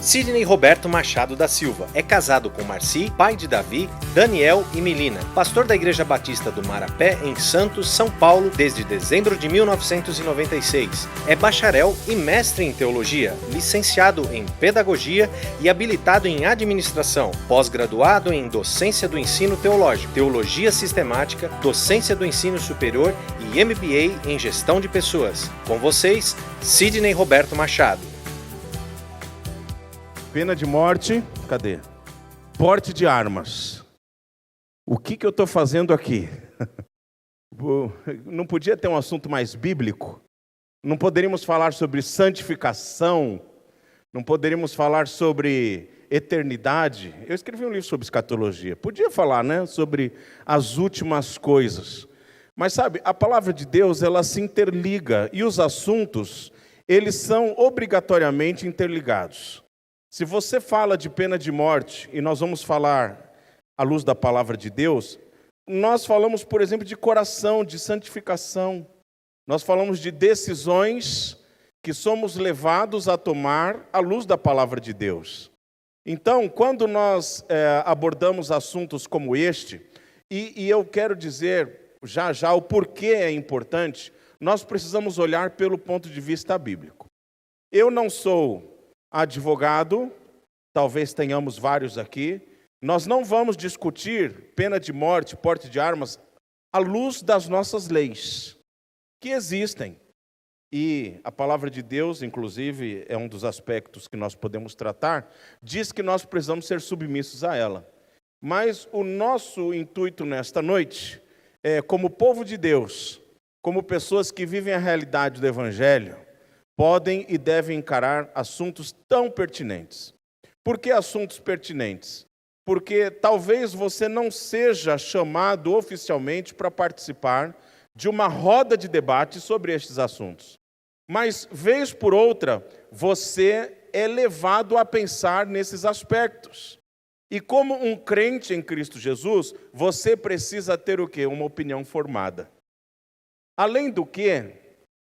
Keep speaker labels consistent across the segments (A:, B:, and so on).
A: Sidney Roberto Machado da Silva é casado com Marci, pai de Davi, Daniel e Melina, pastor da Igreja Batista do Marapé, em Santos, São Paulo, desde dezembro de 1996. É bacharel e mestre em teologia, licenciado em pedagogia e habilitado em administração, pós-graduado em docência do ensino teológico, teologia sistemática, docência do ensino superior e MBA em gestão de pessoas. Com vocês, Sidney Roberto Machado.
B: Pena de morte, cadê? Porte de armas. O que eu estou fazendo aqui? Não podia ter um assunto mais bíblico? Não poderíamos falar sobre santificação? Não poderíamos falar sobre eternidade? Eu escrevi um livro sobre escatologia. Podia falar, né? Sobre as últimas coisas. Mas sabe, a palavra de Deus, ela se interliga. E os assuntos, eles são obrigatoriamente interligados. Se você fala de pena de morte, e nós vamos falar à luz da palavra de Deus, nós falamos, por exemplo, de coração, de santificação. Nós falamos de decisões que somos levados a tomar à luz da palavra de Deus. Então, quando nós abordamos assuntos como este, e eu quero dizer já o porquê é importante, nós precisamos olhar pelo ponto de vista bíblico. Eu não sou advogado, talvez tenhamos vários aqui. Nós não vamos discutir pena de morte, porte de armas, à luz das nossas leis, que existem. E a palavra de Deus, inclusive, é um dos aspectos que nós podemos tratar, diz que nós precisamos ser submissos a ela. Mas o nosso intuito nesta noite é, como povo de Deus, como pessoas que vivem a realidade do Evangelho, podem e devem encarar assuntos tão pertinentes. Por que assuntos pertinentes? Porque talvez você não seja chamado oficialmente para participar de uma roda de debate sobre estes assuntos. Mas, vez por outra, você é levado a pensar nesses aspectos. E como um crente em Cristo Jesus, você precisa ter o quê? Uma opinião formada. Além do que,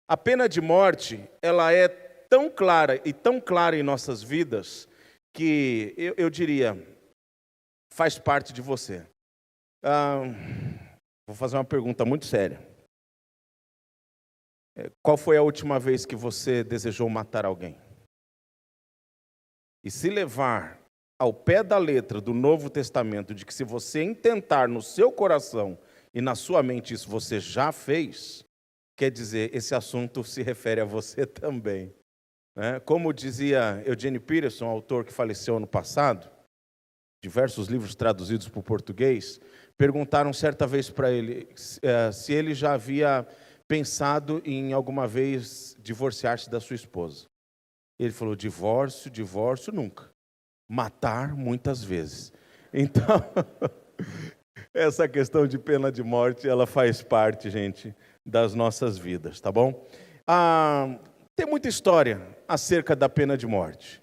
B: a pena de morte, ela é tão clara e tão clara em nossas vidas que, eu diria, faz parte de você. Vou fazer uma pergunta muito séria. Qual foi a última vez que você desejou matar alguém? E se levar ao pé da letra do Novo Testamento, de que se você intentar no seu coração e na sua mente isso você já fez, quer dizer, esse assunto se refere a você também. Como dizia Eugene Peterson, autor que faleceu ano passado, diversos livros traduzidos para o português, perguntaram certa vez para ele se ele já havia pensado em alguma vez divorciar-se da sua esposa. Ele falou, divórcio nunca. Matar muitas vezes. Então, essa questão de pena de morte, ela faz parte, gente, das nossas vidas, tá bom? Tem muita história acerca da pena de morte.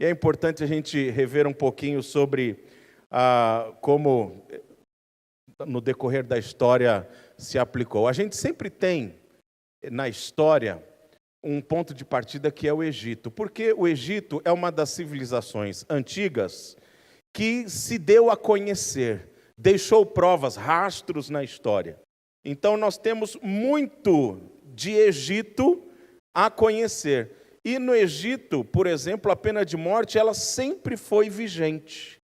B: E é importante a gente rever um pouquinho sobre como, no decorrer da história, se aplicou. A gente sempre tem, na história, um ponto de partida que é o Egito. Porque o Egito é uma das civilizações antigas que se deu a conhecer, deixou provas, rastros na história. Então, nós temos muito de Egito a conhecer. E no Egito, por exemplo, a pena de morte, ela sempre foi vigente.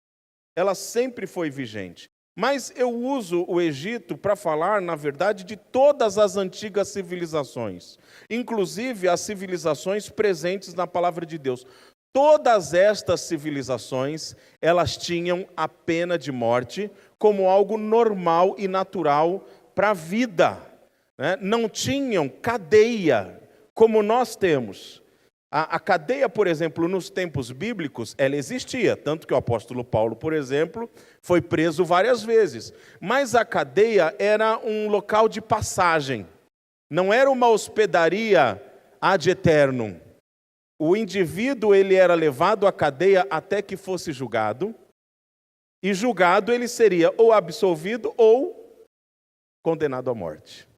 B: Ela sempre foi vigente. Mas eu uso o Egito para falar, na verdade, de todas as antigas civilizações. Inclusive as civilizações presentes na palavra de Deus. Todas estas civilizações, elas tinham a pena de morte como algo normal e natural para a vida, Não tinham cadeia como nós temos. A cadeia, por exemplo, nos tempos bíblicos, ela existia, tanto que o apóstolo Paulo, por exemplo, foi preso várias vezes. Mas a cadeia era um local de passagem, não era uma hospedaria ad eternum. O indivíduo, ele era levado à cadeia até que fosse julgado, e julgado ele seria ou absolvido ou condenado à morte.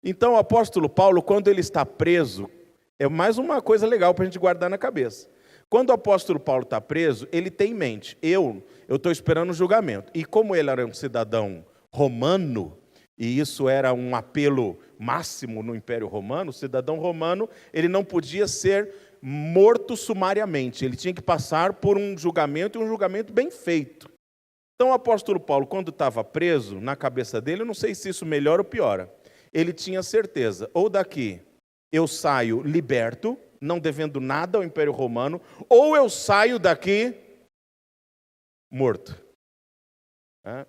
B: Então o apóstolo Paulo, quando ele está preso, é mais uma coisa legal para a gente guardar na cabeça. Quando o apóstolo Paulo está preso, ele tem em mente, eu estou esperando o julgamento. E como ele era um cidadão romano, e isso era um apelo máximo no Império Romano, o cidadão romano, ele não podia ser morto sumariamente, ele tinha que passar por um julgamento, e um julgamento bem feito. Então o apóstolo Paulo, quando estava preso, na cabeça dele, eu não sei se isso melhora ou piora, ele tinha certeza, ou daqui eu saio liberto, não devendo nada ao Império Romano, ou eu saio daqui morto.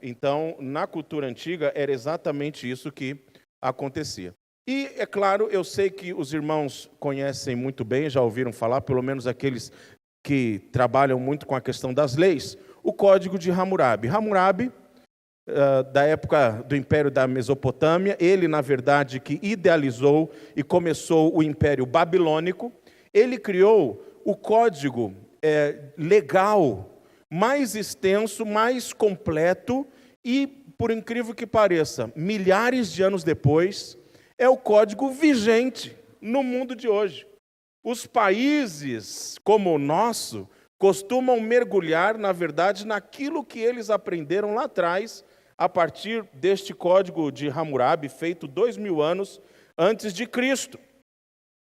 B: Então, na cultura antiga, era exatamente isso que acontecia. E, é claro, eu sei que os irmãos conhecem muito bem, já ouviram falar, pelo menos aqueles que trabalham muito com a questão das leis, o Código de Hammurabi. Hammurabi, da época do Império da Mesopotâmia, ele, na verdade, que idealizou e começou o Império Babilônico, ele criou o código legal mais extenso, mais completo e, por incrível que pareça, milhares de anos depois, é o código vigente no mundo de hoje. Os países como o nosso costumam mergulhar, na verdade, naquilo que eles aprenderam lá atrás, a partir deste código de Hammurabi, feito 2000 anos antes de Cristo.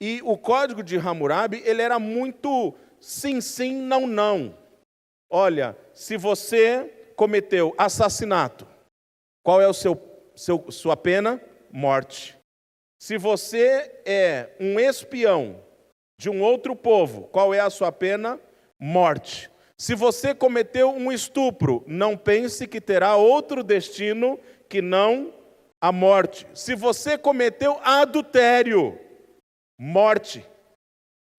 B: E o código de Hammurabi, ele era muito sim, sim, não, não. Olha, se você cometeu assassinato, qual é sua pena? Morte. Se você é um espião de um outro povo, qual é a sua pena? Morte. Se você cometeu um estupro, não pense que terá outro destino que não a morte. Se você cometeu adultério, morte.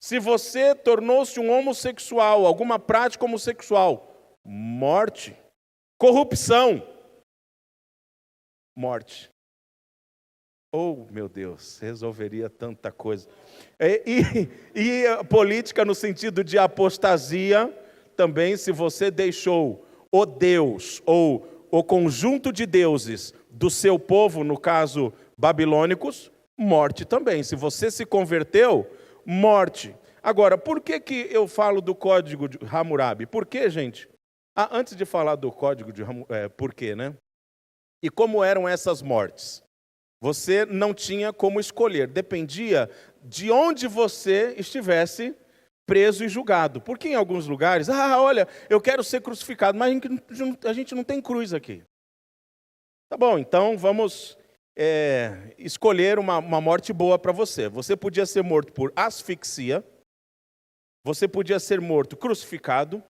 B: Se você tornou-se um homossexual, alguma prática homossexual, morte. Corrupção, morte. Oh, meu Deus, resolveria tanta coisa. E a política no sentido de apostasia, também, se você deixou o Deus ou o conjunto de deuses do seu povo, no caso babilônicos, morte também. Se você se converteu, morte. Agora, por que eu falo do código de Hammurabi? Por quê, gente? Antes de falar do código de Hammurabi, por quê, né? E como eram essas mortes? Você não tinha como escolher, dependia de onde você estivesse preso e julgado. Porque em alguns lugares, olha, eu quero ser crucificado, mas a gente não tem cruz aqui. Tá bom, então vamos escolher uma morte boa para você. Você podia ser morto por asfixia, você podia ser morto crucificado,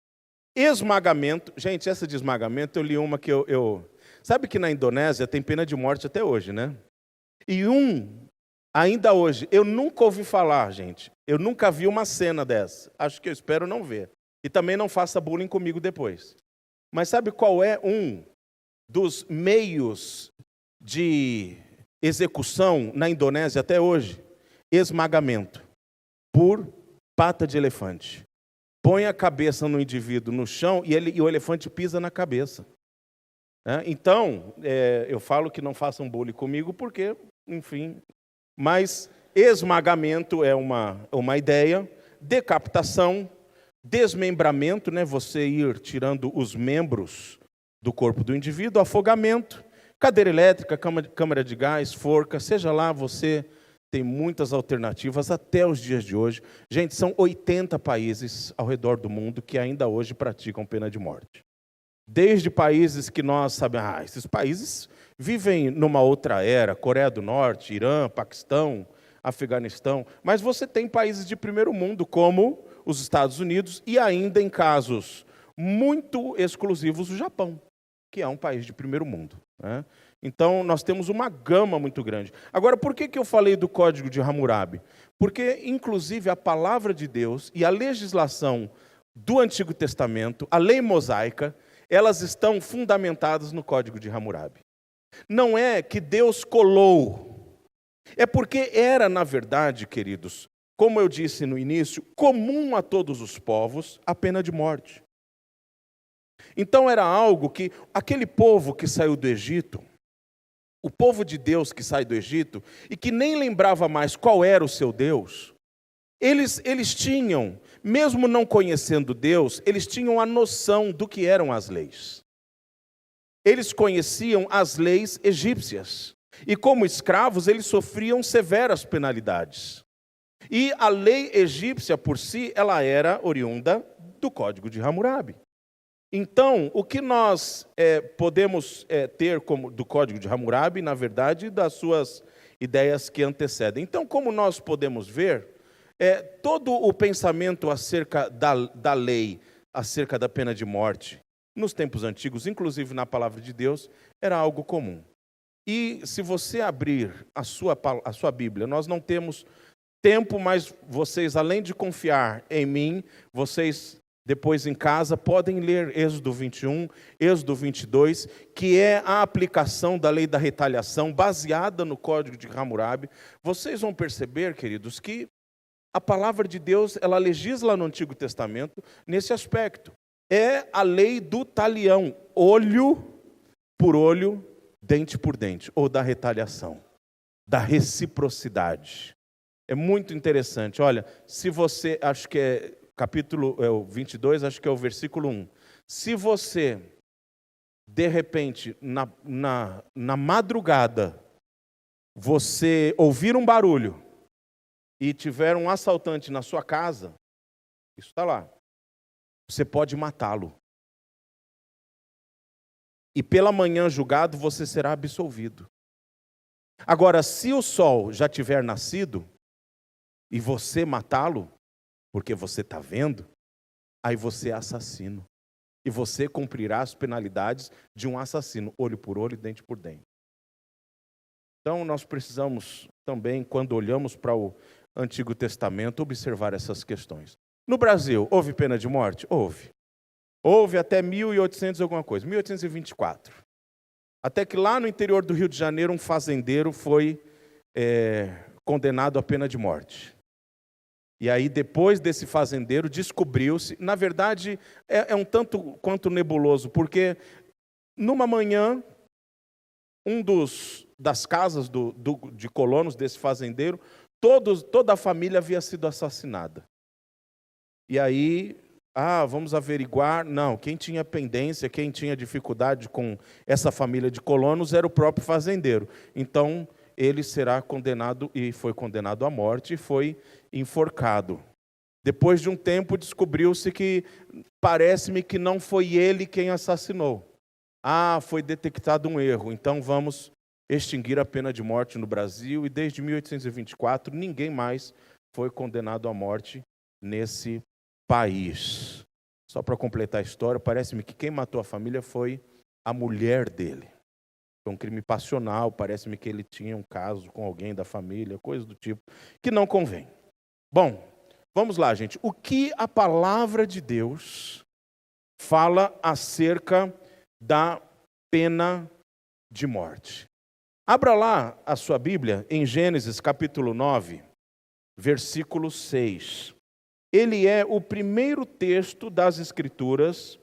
B: esmagamento. Gente, essa de esmagamento, eu li uma que eu... Sabe que na Indonésia tem pena de morte até hoje, né? E ainda hoje, eu nunca ouvi falar, gente. Eu nunca vi uma cena dessa. Acho que eu espero não ver. E também não faça bullying comigo depois. Mas sabe qual é um dos meios de execução na Indonésia até hoje? Esmagamento por pata de elefante. Põe a cabeça no indivíduo no chão e o elefante pisa na cabeça. Então, eu falo que não façam bullying comigo porque, enfim... Mas esmagamento é uma ideia, decapitação, desmembramento, né? Você ir tirando os membros do corpo do indivíduo, afogamento, cadeira elétrica, câmara de gás, forca, seja lá, você tem muitas alternativas até os dias de hoje. Gente, são 80 países ao redor do mundo que ainda hoje praticam pena de morte. Desde países que nós sabemos, esses países vivem numa outra era, Coreia do Norte, Irã, Paquistão, Afeganistão, mas você tem países de primeiro mundo, como os Estados Unidos, e ainda em casos muito exclusivos, o Japão, que é um país de primeiro mundo, né? Então, nós temos uma gama muito grande. Agora, por que eu falei do Código de Hammurabi? Porque, inclusive, a palavra de Deus e a legislação do Antigo Testamento, a lei mosaica, elas estão fundamentadas no Código de Hammurabi. Não é que Deus colou, é porque era, na verdade, queridos, como eu disse no início, comum a todos os povos a pena de morte. Então era algo que aquele povo que saiu do Egito, o povo de Deus que sai do Egito, e que nem lembrava mais qual era o seu Deus, eles tinham, mesmo não conhecendo Deus, eles tinham a noção do que eram as leis. Eles conheciam as leis egípcias. E como escravos, eles sofriam severas penalidades. E a lei egípcia por si, ela era oriunda do Código de Hammurabi. Então, o que nós podemos ter como do Código de Hammurabi, na verdade, das suas ideias que antecedem. Então, como nós podemos ver, todo o pensamento acerca da lei, acerca da pena de morte, nos tempos antigos, inclusive na palavra de Deus, era algo comum. E se você abrir a sua Bíblia, nós não temos tempo, mas vocês, além de confiar em mim, vocês depois em casa podem ler Êxodo 21, Êxodo 22, que é a aplicação da lei da retaliação baseada no Código de Hammurabi. Vocês vão perceber, queridos, que a palavra de Deus, ela legisla no Antigo Testamento nesse aspecto. É a lei do talião, olho por olho, dente por dente, ou da retaliação, da reciprocidade. É muito interessante. Olha, se você, acho que é capítulo 22, acho que é o versículo 1. Se você, de repente, na madrugada, você ouvir um barulho e tiver um assaltante na sua casa, isso está lá, você pode matá-lo. E pela manhã julgado, você será absolvido. Agora, se o sol já tiver nascido, e você matá-lo, porque você está vendo, aí você é assassino. E você cumprirá as penalidades de um assassino, olho por olho, dente por dente. Então, nós precisamos também, quando olhamos para o Antigo Testamento, observar essas questões. No Brasil, houve pena de morte? Houve. Houve até 1800 alguma coisa, 1824. Até que lá no interior do Rio de Janeiro, um fazendeiro foi condenado à pena de morte. E aí, depois desse fazendeiro, descobriu-se, na verdade, é um tanto quanto nebuloso, porque numa manhã, das casas de colonos desse fazendeiro, toda a família havia sido assassinada. E aí, vamos averiguar. Não, quem tinha pendência, quem tinha dificuldade com essa família de colonos era o próprio fazendeiro. Então, ele será condenado, e foi condenado à morte, e foi enforcado. Depois de um tempo, descobriu-se que, parece-me que não foi ele quem assassinou. Foi detectado um erro, então vamos extinguir a pena de morte no Brasil, e desde 1824, ninguém mais foi condenado à morte nesse país. Só para completar a história, parece-me que quem matou a família foi a mulher dele. Foi um crime passional, parece-me que ele tinha um caso com alguém da família, coisa do tipo, que não convém. Bom, vamos lá, gente. O que a palavra de Deus fala acerca da pena de morte? Abra lá a sua Bíblia em Gênesis capítulo 9, versículo 6. Ele é o primeiro texto das Escrituras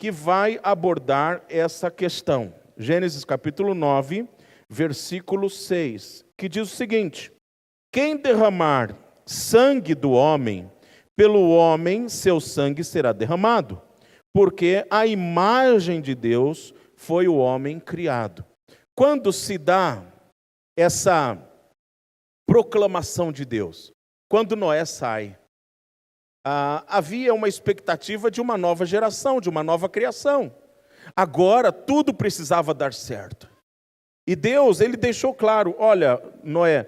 B: que vai abordar essa questão. Gênesis capítulo 9, versículo 6, que diz o seguinte: quem derramar sangue do homem, pelo homem seu sangue será derramado, porque a imagem de Deus foi o homem criado. Quando se dá essa proclamação de Deus? Quando Noé sai. Havia uma expectativa de uma nova geração, de uma nova criação. Agora tudo precisava dar certo. E Deus, ele deixou claro: olha, Noé,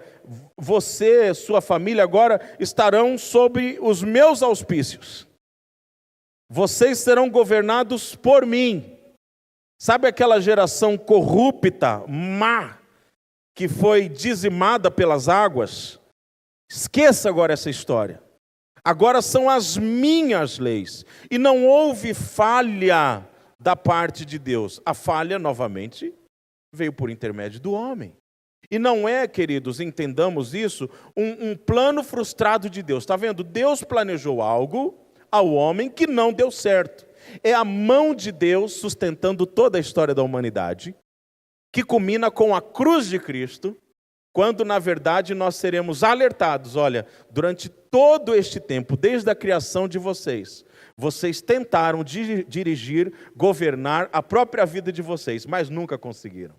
B: você, sua família agora estarão sob os meus auspícios. Vocês serão governados por mim. Sabe aquela geração corrupta, má, que foi dizimada pelas águas? Esqueça agora essa história. Agora são as minhas leis. E não houve falha da parte de Deus. A falha, novamente, veio por intermédio do homem. E não é, queridos, entendamos isso, um plano frustrado de Deus. Está vendo? Deus planejou algo ao homem que não deu certo. É a mão de Deus sustentando toda a história da humanidade, que culmina com a cruz de Cristo, quando na verdade nós seremos alertados, olha, durante todo este tempo, desde a criação de vocês, vocês tentaram dirigir, governar a própria vida de vocês, mas nunca conseguiram.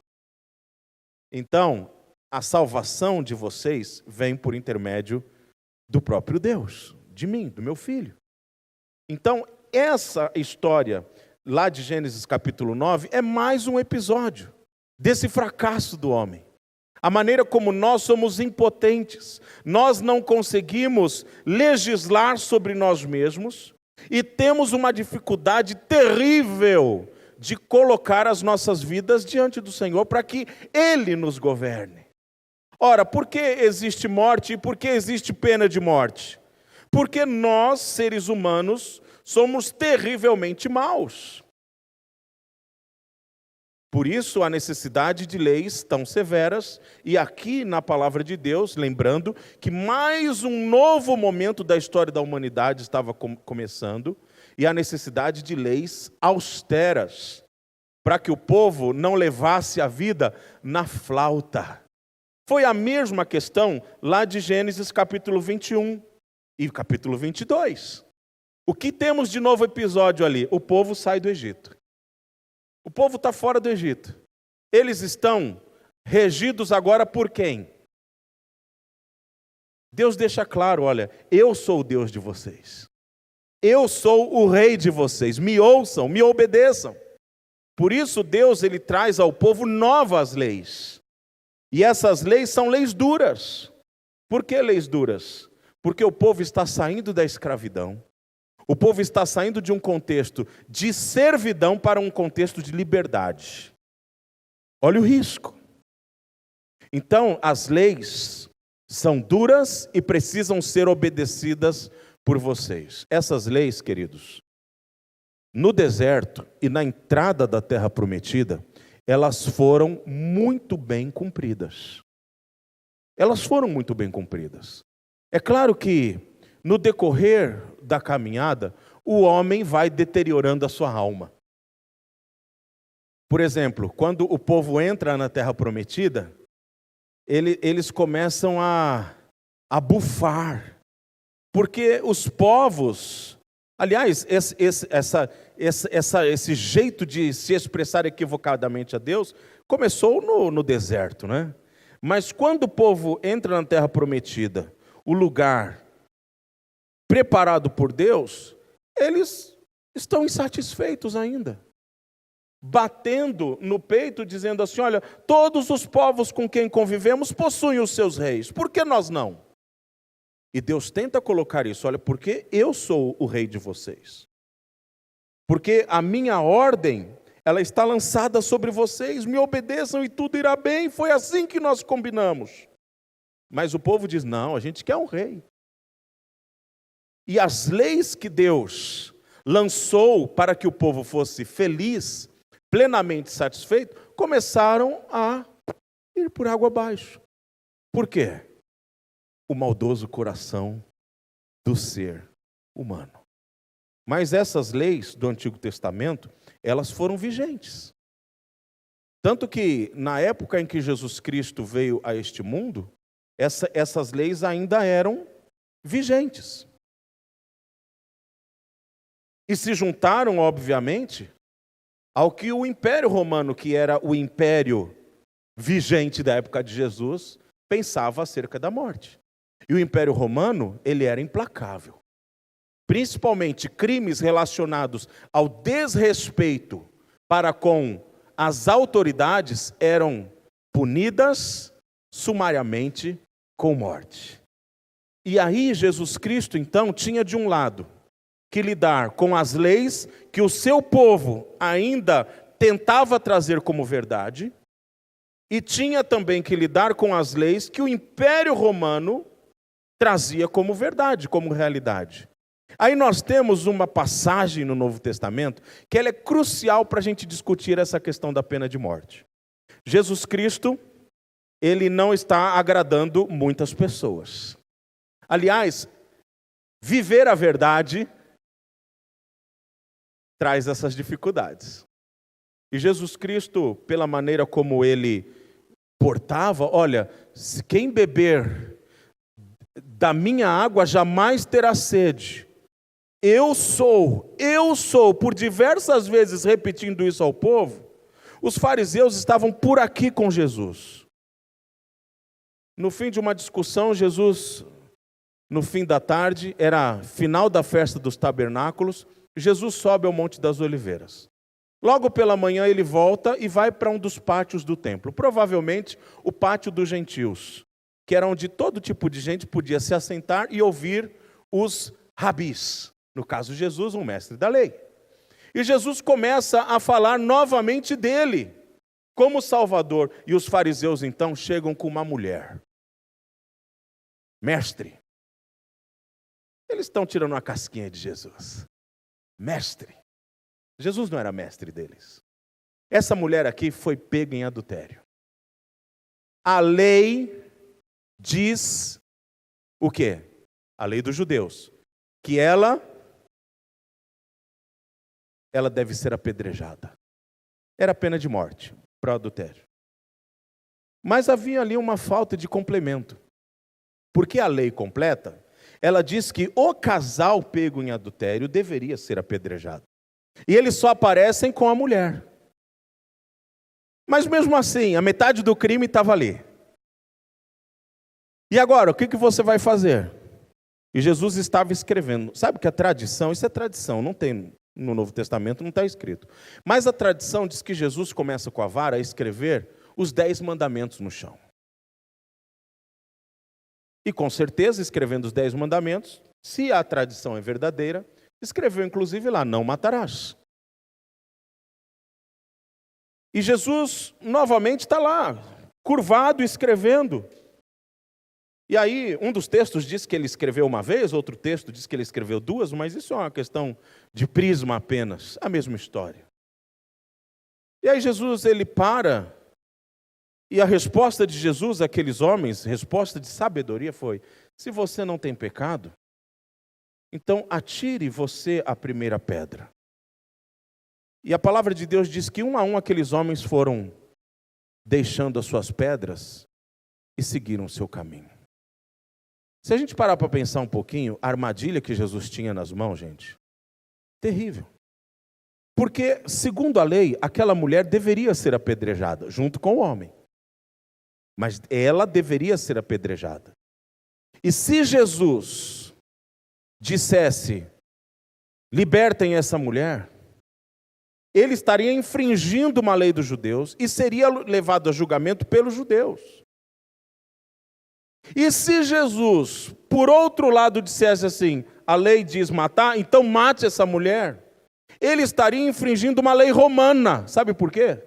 B: Então, a salvação de vocês vem por intermédio do próprio Deus, de mim, do meu filho. Então, essa história lá de Gênesis capítulo 9 é mais um episódio desse fracasso do homem. A maneira como nós somos impotentes, nós não conseguimos legislar sobre nós mesmos e temos uma dificuldade terrível de colocar as nossas vidas diante do Senhor para que Ele nos governe. Ora, por que existe morte e por que existe pena de morte? Porque nós, seres humanos, somos terrivelmente maus. Por isso, a necessidade de leis tão severas, e aqui na palavra de Deus, lembrando que mais um novo momento da história da humanidade estava começando, e a necessidade de leis austeras, para que o povo não levasse a vida na flauta. Foi a mesma questão lá de Gênesis capítulo 21 e capítulo 22. O que temos de novo episódio ali? O povo sai do Egito. O povo está fora do Egito. Eles estão regidos agora por quem? Deus deixa claro, olha, eu sou o Deus de vocês. Eu sou o rei de vocês. Me ouçam, me obedeçam. Por isso Deus ele traz ao povo novas leis. E essas leis são leis duras. Por que leis duras? Porque o povo está saindo da escravidão. O povo está saindo de um contexto de servidão para um contexto de liberdade. Olha o risco. Então, as leis são duras e precisam ser obedecidas por vocês. Essas leis, queridos, no deserto e na entrada da terra prometida, elas foram muito bem cumpridas. Elas foram muito bem cumpridas. É claro que, no decorrer da caminhada, o homem vai deteriorando a sua alma. Por exemplo, quando o povo entra na terra prometida, eles começam a bufar. Porque os povos, aliás, esse jeito de se expressar equivocadamente a Deus, começou no deserto, né? Mas quando o povo entra na terra prometida, o lugar preparado por Deus, eles estão insatisfeitos ainda. Batendo no peito, dizendo assim, olha, todos os povos com quem convivemos possuem os seus reis, por que nós não? E Deus tenta colocar isso, olha, porque eu sou o rei de vocês. Porque a minha ordem, ela está lançada sobre vocês, me obedeçam e tudo irá bem, foi assim que nós combinamos. Mas o povo diz, não, a gente quer um rei. E as leis que Deus lançou para que o povo fosse feliz, plenamente satisfeito, começaram a ir por água abaixo. Por quê? O maldoso coração do ser humano. Mas essas leis do Antigo Testamento, elas foram vigentes. Tanto que, na época em que Jesus Cristo veio a este mundo, essas leis ainda eram vigentes. E se juntaram, obviamente, ao que o Império Romano, que era o império vigente da época de Jesus, pensava acerca da morte. E o Império Romano, ele era implacável. Principalmente crimes relacionados ao desrespeito para com as autoridades eram punidas sumariamente com morte. E aí Jesus Cristo, então, tinha de um lado que lidar com as leis que o seu povo ainda tentava trazer como verdade, e tinha também que lidar com as leis que o Império Romano trazia como verdade, como realidade. Aí nós temos uma passagem no Novo Testamento que ela é crucial para a gente discutir essa questão da pena de morte. Jesus Cristo, ele não está agradando muitas pessoas. Aliás, viver a verdade traz essas dificuldades. E Jesus Cristo, pela maneira como ele portava, olha, quem beber da minha água jamais terá sede. Eu sou, por diversas vezes repetindo isso ao povo, os fariseus estavam por aqui com Jesus. No fim de uma discussão, Jesus, no fim da tarde, era final da festa dos tabernáculos, Jesus sobe ao Monte das Oliveiras. Logo pela manhã ele volta e vai para um dos pátios do templo, provavelmente o pátio dos gentios, que era onde todo tipo de gente podia se assentar e ouvir os rabis. No caso de Jesus, um mestre da lei. E Jesus começa a falar novamente dele, como Salvador. E os fariseus então chegam com uma mulher. Mestre. Eles estão tirando uma casquinha de Jesus. Mestre. Jesus não era mestre deles. Essa mulher aqui foi pega em adultério. A lei diz o quê? A lei dos judeus. Que ela deve ser apedrejada. Era pena de morte para o adultério. Mas havia ali uma falta de complemento. Porque a lei completa, ela diz que o casal pego em adultério deveria ser apedrejado. E eles só aparecem com a mulher. Mas mesmo assim, a metade do crime estava ali. E agora, o que você vai fazer? E Jesus estava escrevendo. Sabe que a tradição, isso é tradição, não tem no Novo Testamento, não está escrito. Mas a tradição diz que Jesus começa com a vara a escrever os 10 mandamentos no chão. E com certeza, escrevendo os 10 mandamentos, se a tradição é verdadeira, escreveu inclusive lá, não matarás. E Jesus novamente está lá, curvado, escrevendo. E aí, um dos textos diz que ele escreveu uma vez, outro texto diz que ele escreveu 2, mas isso é uma questão de prisma apenas, a mesma história. E aí Jesus, ele para, e a resposta de Jesus àqueles homens, resposta de sabedoria foi: se você não tem pecado, então atire você a primeira pedra. E a palavra de Deus diz que um a um aqueles homens foram deixando as suas pedras e seguiram o seu caminho. Se a gente parar para pensar um pouquinho, a armadilha que Jesus tinha nas mãos, gente, terrível. Porque, segundo a lei, aquela mulher deveria ser apedrejada, junto com o homem. Mas ela deveria ser apedrejada. E se Jesus dissesse, libertem essa mulher, ele estaria infringindo uma lei dos judeus e seria levado a julgamento pelos judeus. E se Jesus, por outro lado, dissesse assim, a lei diz matar, então mate essa mulher, ele estaria infringindo uma lei romana. Sabe por quê?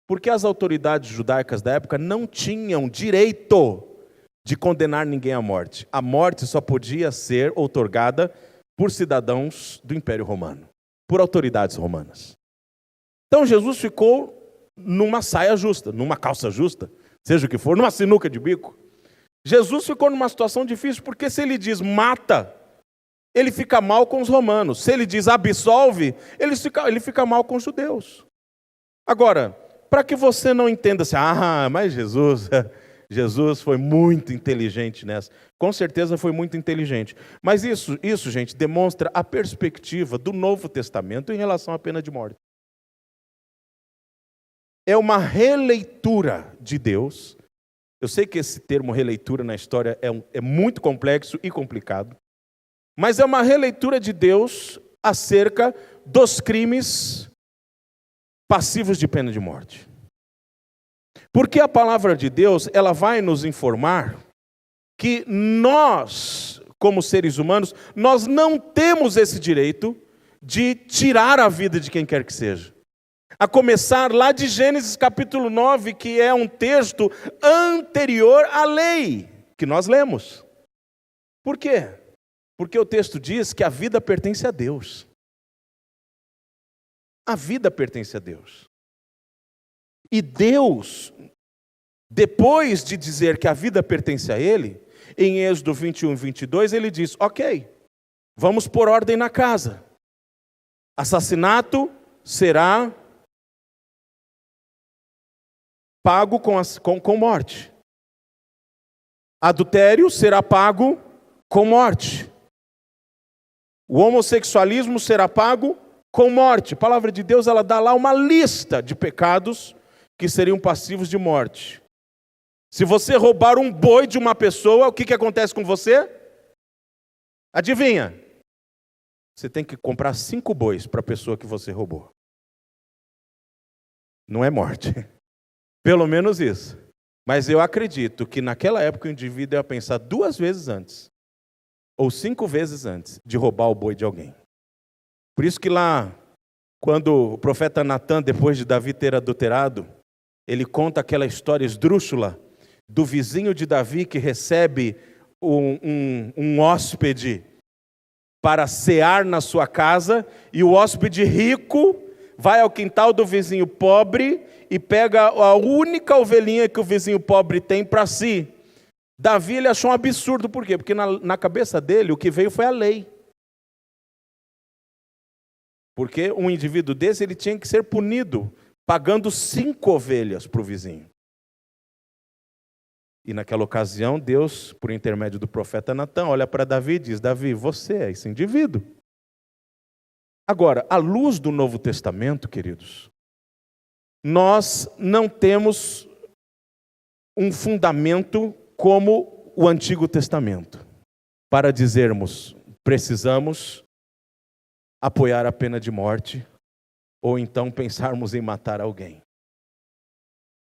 B: Porque as autoridades judaicas da época não tinham direito de condenar ninguém à morte. A morte só podia ser outorgada por cidadãos do Império Romano, por autoridades romanas. Então Jesus ficou numa saia justa, numa calça justa, seja o que for, numa sinuca de bico. Jesus ficou numa situação difícil, porque se ele diz mata, ele fica mal com os romanos. Se ele diz absolve, ele fica mal com os judeus. Agora, para que você não entenda assim, mas Jesus foi muito inteligente nessa. Com certeza foi muito inteligente. Mas isso, gente, demonstra a perspectiva do Novo Testamento em relação à pena de morte. É uma releitura de Deus. Eu sei que esse termo releitura na história é muito complexo e complicado, mas é uma releitura de Deus acerca dos crimes passivos de pena de morte. Porque a palavra de Deus, ela vai nos informar que nós, como seres humanos, nós não temos esse direito de tirar a vida de quem quer que seja. A começar lá de Gênesis capítulo 9, que é um texto anterior à lei que nós lemos. Por quê? Porque o texto diz que a vida pertence a Deus. A vida pertence a Deus. E Deus, depois de dizer que a vida pertence a Ele, em Êxodo 21, 22, Ele diz, ok, vamos pôr ordem na casa. Assassinato será pago com morte. Adultério será pago com morte. O homossexualismo será pago com morte. A palavra de Deus, ela dá lá uma lista de pecados que seriam passivos de morte. Se você roubar um boi de uma pessoa, o que acontece com você? Adivinha? Você tem que comprar 5 bois para a pessoa que você roubou. Não é morte. Pelo menos isso. Mas eu acredito que naquela época o indivíduo ia pensar 2 vezes antes, ou 5 vezes antes, de roubar o boi de alguém. Por isso que lá, quando o profeta Natan, depois de Davi ter adulterado, ele conta aquela história esdrúxula do vizinho de Davi que recebe um hóspede para cear na sua casa, e o hóspede rico vai ao quintal do vizinho pobre e pega a única ovelhinha que o vizinho pobre tem para si. Davi, ele achou um absurdo, por quê? Porque na cabeça dele o que veio foi a lei. Porque um indivíduo desse, ele tinha que ser punido, pagando 5 ovelhas para o vizinho. E naquela ocasião, Deus, por intermédio do profeta Natan, olha para Davi e diz: Davi, você é esse indivíduo. Agora, à luz do Novo Testamento, queridos, nós não temos um fundamento como o Antigo Testamento para dizermos: precisamos apoiar a pena de morte, ou então pensarmos em matar alguém.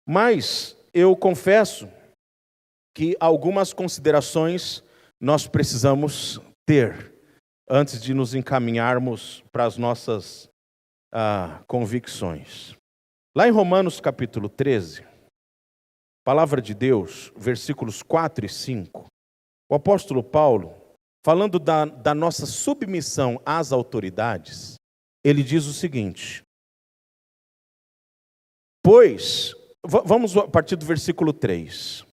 B: Mas eu confesso que algumas considerações nós precisamos ter antes de nos encaminharmos para as nossas convicções. Lá em Romanos capítulo 13, palavra de Deus, versículos 4 e 5, o apóstolo Paulo, falando da nossa submissão às autoridades, ele diz o seguinte: pois, vamos a partir do versículo 3.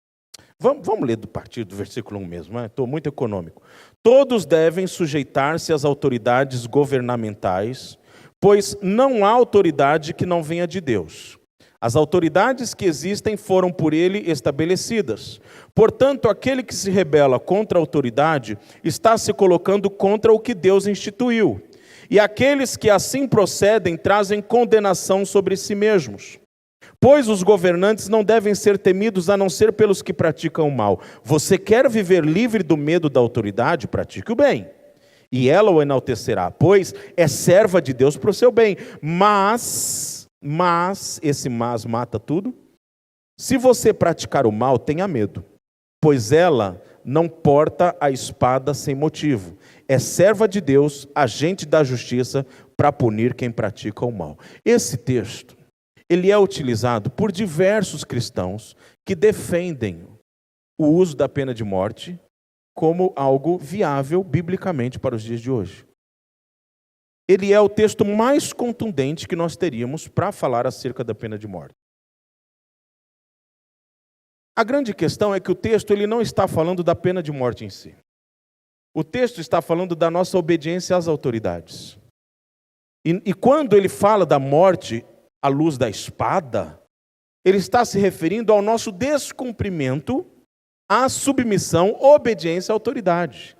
B: Vamos ler a partir do versículo 1 mesmo, estou muito econômico. Todos devem sujeitar-se às autoridades governamentais, pois não há autoridade que não venha de Deus. As autoridades que existem foram por ele estabelecidas. Portanto, aquele que se rebela contra a autoridade está se colocando contra o que Deus instituiu. E aqueles que assim procedem trazem condenação sobre si mesmos. Pois os governantes não devem ser temidos a não ser pelos que praticam o mal. Você quer viver livre do medo da autoridade? Pratique o bem, e ela o enaltecerá, pois é serva de Deus para o seu bem. Mas, esse mas mata tudo. Se você praticar o mal, tenha medo, pois ela não porta a espada sem motivo. É serva de Deus, agente da justiça, para punir quem pratica o mal. Esse texto, ele é utilizado por diversos cristãos que defendem o uso da pena de morte como algo viável biblicamente para os dias de hoje. Ele é o texto mais contundente que nós teríamos para falar acerca da pena de morte. A grande questão é que o texto ele não está falando da pena de morte em si. O texto está falando da nossa obediência às autoridades. E quando ele fala da morte à luz da espada, ele está se referindo ao nosso descumprimento, à submissão, obediência à autoridade.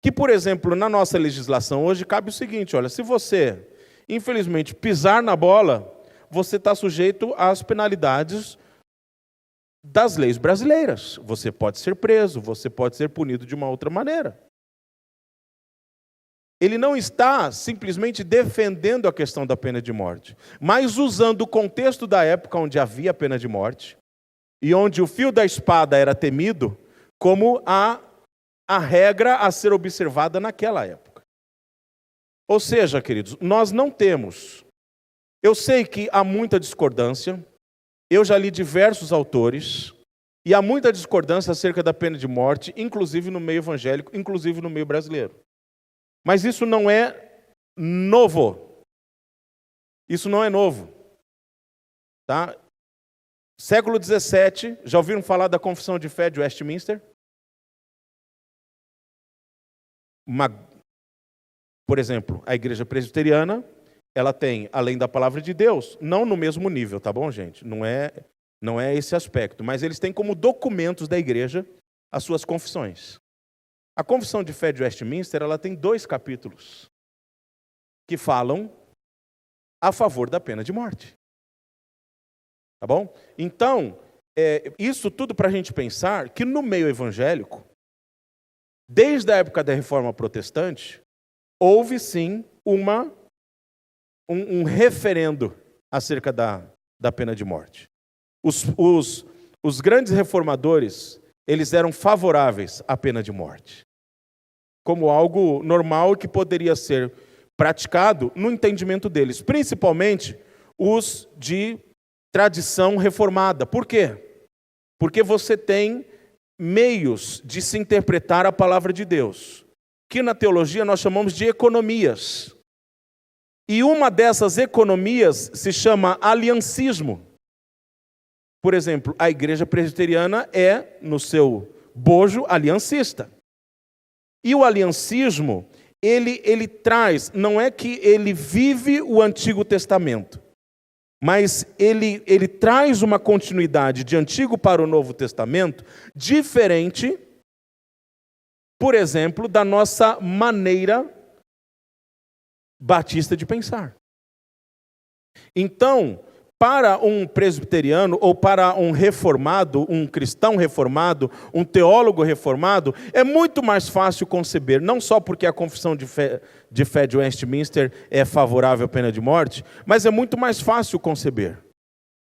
B: Que, por exemplo, na nossa legislação hoje cabe o seguinte: olha, se você, infelizmente, pisar na bola, você está sujeito às penalidades das leis brasileiras. Você pode ser preso, você pode ser punido de uma outra maneira. Ele não está simplesmente defendendo a questão da pena de morte, mas usando o contexto da época onde havia pena de morte e onde o fio da espada era temido como a regra a ser observada naquela época. Ou seja, queridos, nós não temos. Eu sei que há muita discordância, eu já li diversos autores, e há muita discordância acerca da pena de morte, inclusive no meio evangélico, inclusive no meio brasileiro. Mas isso não é novo. Isso não é novo. Tá? Século XVII, já ouviram falar da Confissão de Fé de Westminster? Por exemplo, a Igreja Presbiteriana ela tem, além da palavra de Deus, não no mesmo nível, tá bom, gente? Não é esse aspecto, mas eles têm como documentos da igreja as suas confissões. A Confissão de Fé de Westminster, ela tem 2 capítulos que falam a favor da pena de morte. Tá bom? Então, isso tudo para a gente pensar que no meio evangélico, desde a época da Reforma Protestante, houve sim um referendo acerca da pena de morte. Os grandes reformadores, eles eram favoráveis à pena de morte, como algo normal que poderia ser praticado no entendimento deles, principalmente os de tradição reformada. Por quê? Porque você tem meios de se interpretar a palavra de Deus, que na teologia nós chamamos de economias. E uma dessas economias se chama aliancismo. Por exemplo, a igreja presbiteriana é, no seu bojo, aliancista. E o aliancismo, ele traz, não é que ele vive o Antigo Testamento, mas ele traz uma continuidade de Antigo para o Novo Testamento, diferente, por exemplo, da nossa maneira batista de pensar. Então, para um presbiteriano ou para um reformado, um cristão reformado, um teólogo reformado, é muito mais fácil conceber, não só porque a Confissão de Fé de Westminster é favorável à pena de morte, mas é muito mais fácil conceber.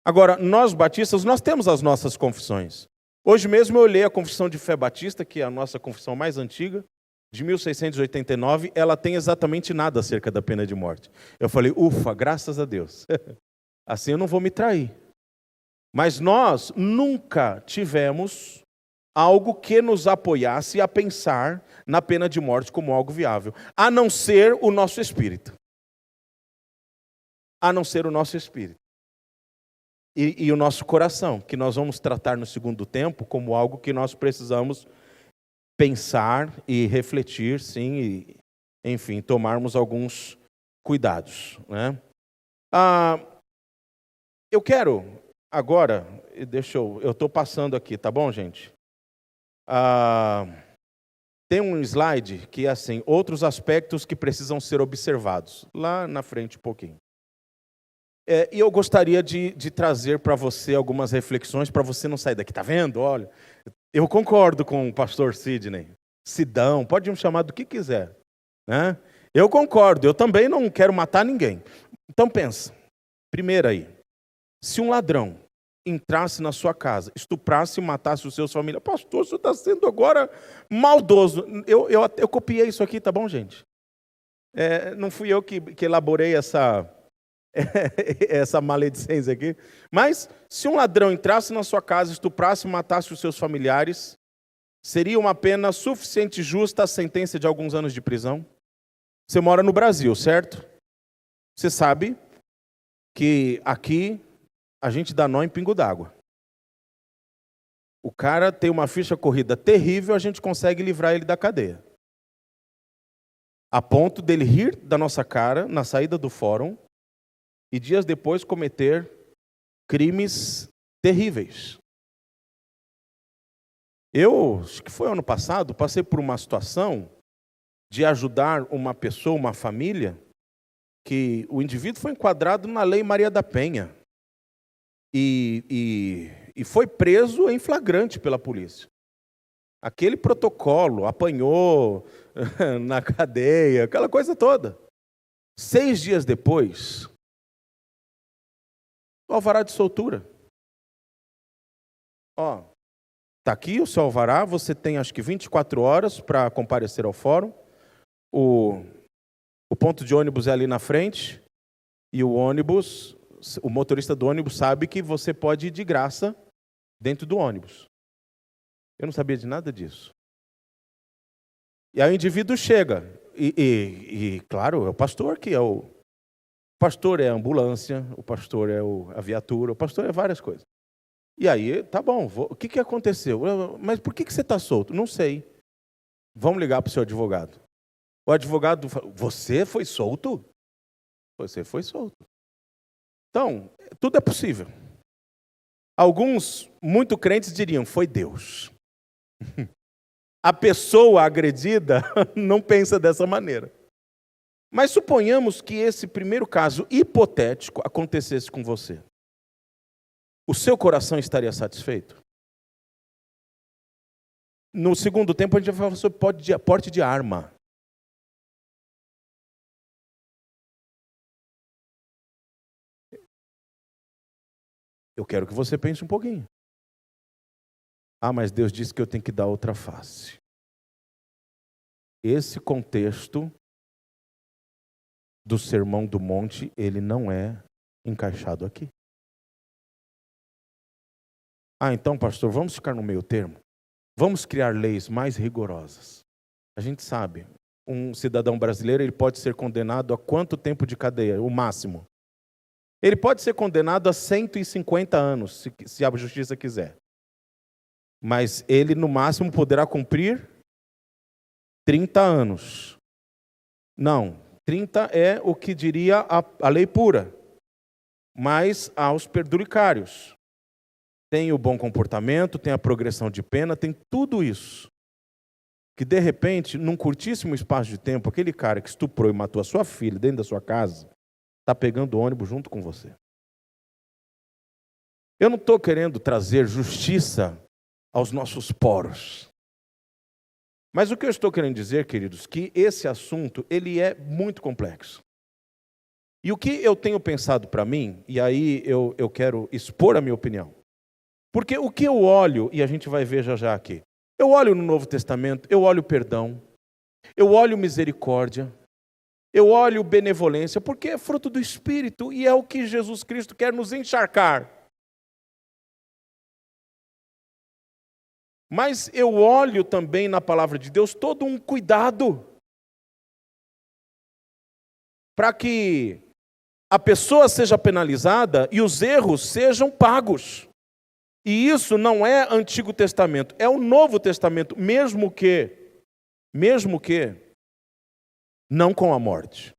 B: Agora, nós batistas, nós temos as nossas confissões. Hoje mesmo eu olhei a Confissão de Fé Batista, que é a nossa confissão mais antiga, de 1689, ela tem exatamente nada acerca da pena de morte. Eu falei, ufa, graças a Deus. Assim eu não vou me trair. Mas nós nunca tivemos algo que nos apoiasse a pensar na pena de morte como algo viável, a não ser o nosso espírito. A não ser o nosso espírito. E o nosso coração, que nós vamos tratar no segundo tempo como algo que nós precisamos pensar e refletir, sim, e, enfim, tomarmos alguns cuidados, né? Eu quero agora, eu estou passando aqui, tá bom, gente? Tem um slide que é assim, outros aspectos que precisam ser observados, lá na frente um pouquinho. E eu gostaria de trazer para você algumas reflexões, para você não sair daqui, tá vendo? Olha, eu concordo com o pastor Sidney, Sidão, pode me chamar do que quiser, né? Eu concordo, eu também não quero matar ninguém. Então pensa, primeiro aí, se um ladrão entrasse na sua casa, estuprasse e matasse os seus familiares, pastor, o senhor está sendo agora maldoso. Eu copiei isso aqui, tá bom, gente? Não fui eu que elaborei essa maledicência aqui. Mas, se um ladrão entrasse na sua casa, estuprasse e matasse os seus familiares, seria uma pena suficiente e justa a sentença de alguns anos de prisão? Você mora no Brasil, certo? Você sabe que aqui a gente dá nó em pingo d'água. O cara tem uma ficha corrida terrível, a gente consegue livrar ele da cadeia. A ponto dele rir da nossa cara na saída do fórum e dias depois cometer crimes terríveis. Eu, acho que foi ano passado, passei por uma situação de ajudar uma pessoa, uma família, que o indivíduo foi enquadrado na Lei Maria da Penha e foi preso em flagrante pela polícia. Aquele protocolo, apanhou na cadeia, aquela coisa toda. 6 dias depois, o alvará de soltura. Está aqui o seu alvará, você tem acho que 24 horas para comparecer ao fórum. O ponto de ônibus é ali na frente, e o motorista do ônibus sabe que você pode ir de graça dentro do ônibus. Eu não sabia de nada disso. E aí o indivíduo chega, e claro, é o pastor que é o pastor, é a ambulância, o pastor é a viatura, o pastor é várias coisas. E aí, tá bom, o que aconteceu? Mas por que você está solto? Não sei. Vamos ligar para o seu advogado. O advogado fala, você foi solto? Você foi solto. Então, tudo é possível. Alguns, muito crentes, diriam, foi Deus. A pessoa agredida não pensa dessa maneira. Mas suponhamos que esse primeiro caso hipotético acontecesse com você. O seu coração estaria satisfeito? No segundo tempo, a gente vai falar sobre porte de arma. Eu quero que você pense um pouquinho. Ah, mas Deus disse que eu tenho que dar outra face. Esse contexto do Sermão do Monte, ele não é encaixado aqui. Ah, então, pastor, vamos ficar no meio termo? Vamos criar leis mais rigorosas. A gente sabe, um cidadão brasileiro, ele pode ser condenado a quanto tempo de cadeia? O máximo. Ele pode ser condenado a 150 anos, se a justiça quiser. Mas ele, no máximo, poderá cumprir 30 anos. Não, 30 é o que diria a lei pura. Mas há os penduricários. Tem o bom comportamento, tem a progressão de pena, tem tudo isso. Que, de repente, num curtíssimo espaço de tempo, aquele cara que estuprou e matou a sua filha dentro da sua casa, está pegando o ônibus junto com você. Eu não estou querendo trazer justiça aos nossos poros. Mas o que eu estou querendo dizer, queridos, que esse assunto, ele é muito complexo. E o que eu tenho pensado para mim, e aí eu quero expor a minha opinião. Porque o que eu olho, e a gente vai ver já aqui, eu olho no Novo Testamento, eu olho perdão, eu olho misericórdia, eu olho benevolência, porque é fruto do Espírito e é o que Jesus Cristo quer nos encharcar. Mas eu olho também na palavra de Deus todo um cuidado para que a pessoa seja penalizada e os erros sejam pagos. E isso não é Antigo Testamento, é o Novo Testamento, mesmo que não com a morte.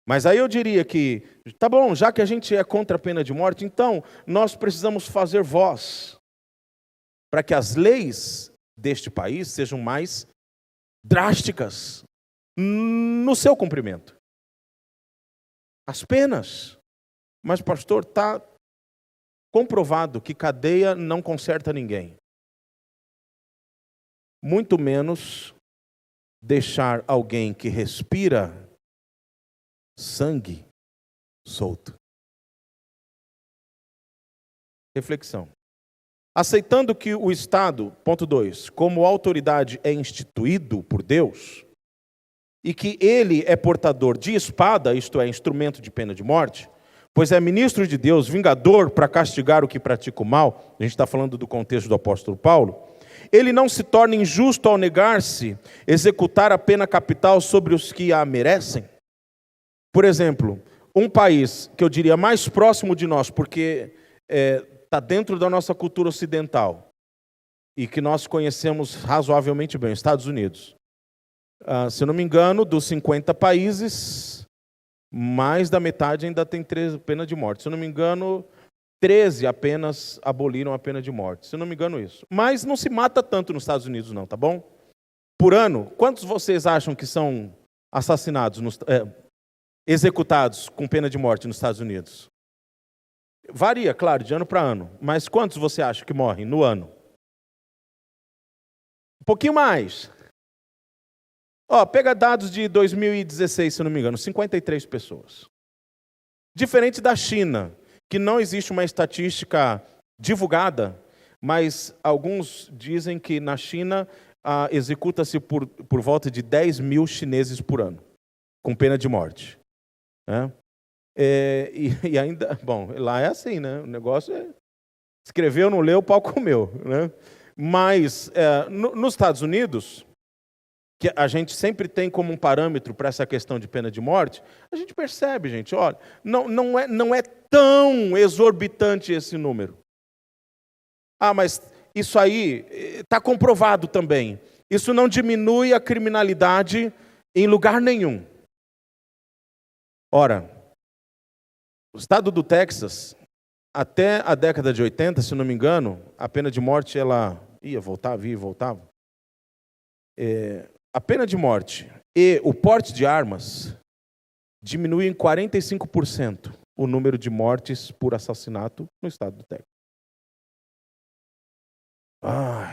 B: Mas aí eu diria que, tá bom, já que a gente é contra a pena de morte, então nós precisamos fazer voz para que as leis deste país sejam mais drásticas no seu cumprimento. As penas. Mas, pastor, está comprovado que cadeia não conserta ninguém. Muito menos deixar alguém que respira sangue solto. Reflexão. Aceitando que o Estado, ponto 2, como autoridade é instituído por Deus, e que ele é portador de espada, isto é, instrumento de pena de morte, pois é ministro de Deus, vingador para castigar o que pratica o mal, a gente está falando do contexto do apóstolo Paulo, ele não se torna injusto ao negar-se executar a pena capital sobre os que a merecem. Por exemplo, um país que eu diria mais próximo de nós, porque está dentro da nossa cultura ocidental e que nós conhecemos razoavelmente bem, Estados Unidos. Se eu não me engano, dos 50 países, mais da metade ainda tem pena de morte. Se eu não me engano, 13 apenas aboliram a pena de morte. Se eu não me engano isso. Mas não se mata tanto nos Estados Unidos não, tá bom? Por ano, quantos vocês acham que são assassinados, executados com pena de morte nos Estados Unidos? Varia, claro, de ano para ano. Mas quantos você acha que morrem no ano? Um pouquinho mais. Pega dados de 2016, se não me engano, 53 pessoas. Diferente da China, que não existe uma estatística divulgada, mas alguns dizem que na China executa-se por volta de 10 mil chineses por ano, com pena de morte. E ainda, bom, lá é assim, né? O negócio é, escreveu, não leu, o pau comeu, né? Mas nos Estados Unidos, que a gente sempre tem como um parâmetro para essa questão de pena de morte, a gente percebe, gente, olha, não é tão exorbitante esse número. Mas isso aí está comprovado também. Isso não diminui a criminalidade em lugar nenhum. Ora, o estado do Texas, até a década de 80, se não me engano, a pena de morte ela ia e voltava. A pena de morte e o porte de armas diminuem em 45% o número de mortes por assassinato no estado do Texas.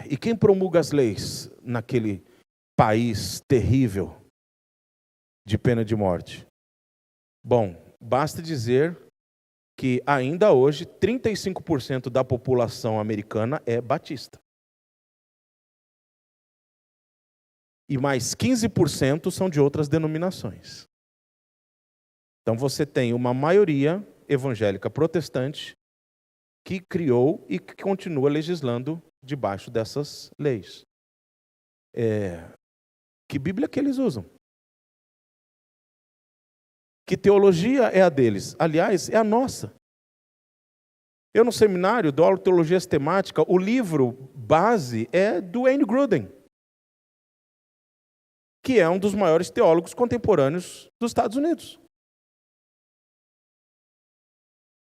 B: E quem promulga as leis naquele país terrível de pena de morte? Bom, basta dizer que ainda hoje 35% da população americana é batista. E mais 15% são de outras denominações. Então você tem uma maioria evangélica protestante que criou e que continua legislando debaixo dessas leis. Que Bíblia que eles usam? Que teologia é a deles? Aliás, é a nossa. Eu no seminário dou aula de teologia sistemática, o livro base é do Wayne Grudem, que é um dos maiores teólogos contemporâneos dos Estados Unidos.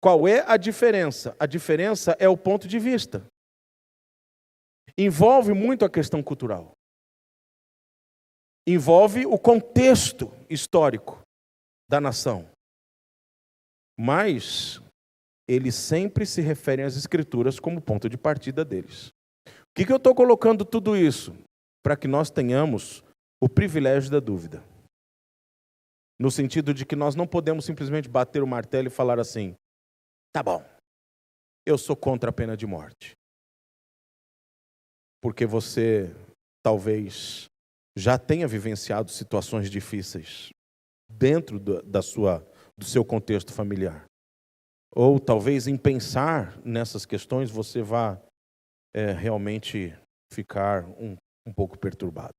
B: Qual é a diferença? A diferença é o ponto de vista. Envolve muito a questão cultural. Envolve o contexto histórico da nação. Mas eles sempre se referem às Escrituras como ponto de partida deles. O que eu estou colocando tudo isso? Para que nós tenhamos o privilégio da dúvida. No sentido de que nós não podemos simplesmente bater o martelo e falar assim, tá bom, eu sou contra a pena de morte. Porque você talvez já tenha vivenciado situações difíceis dentro do seu contexto familiar. Ou talvez em pensar nessas questões você vá realmente ficar um pouco perturbado.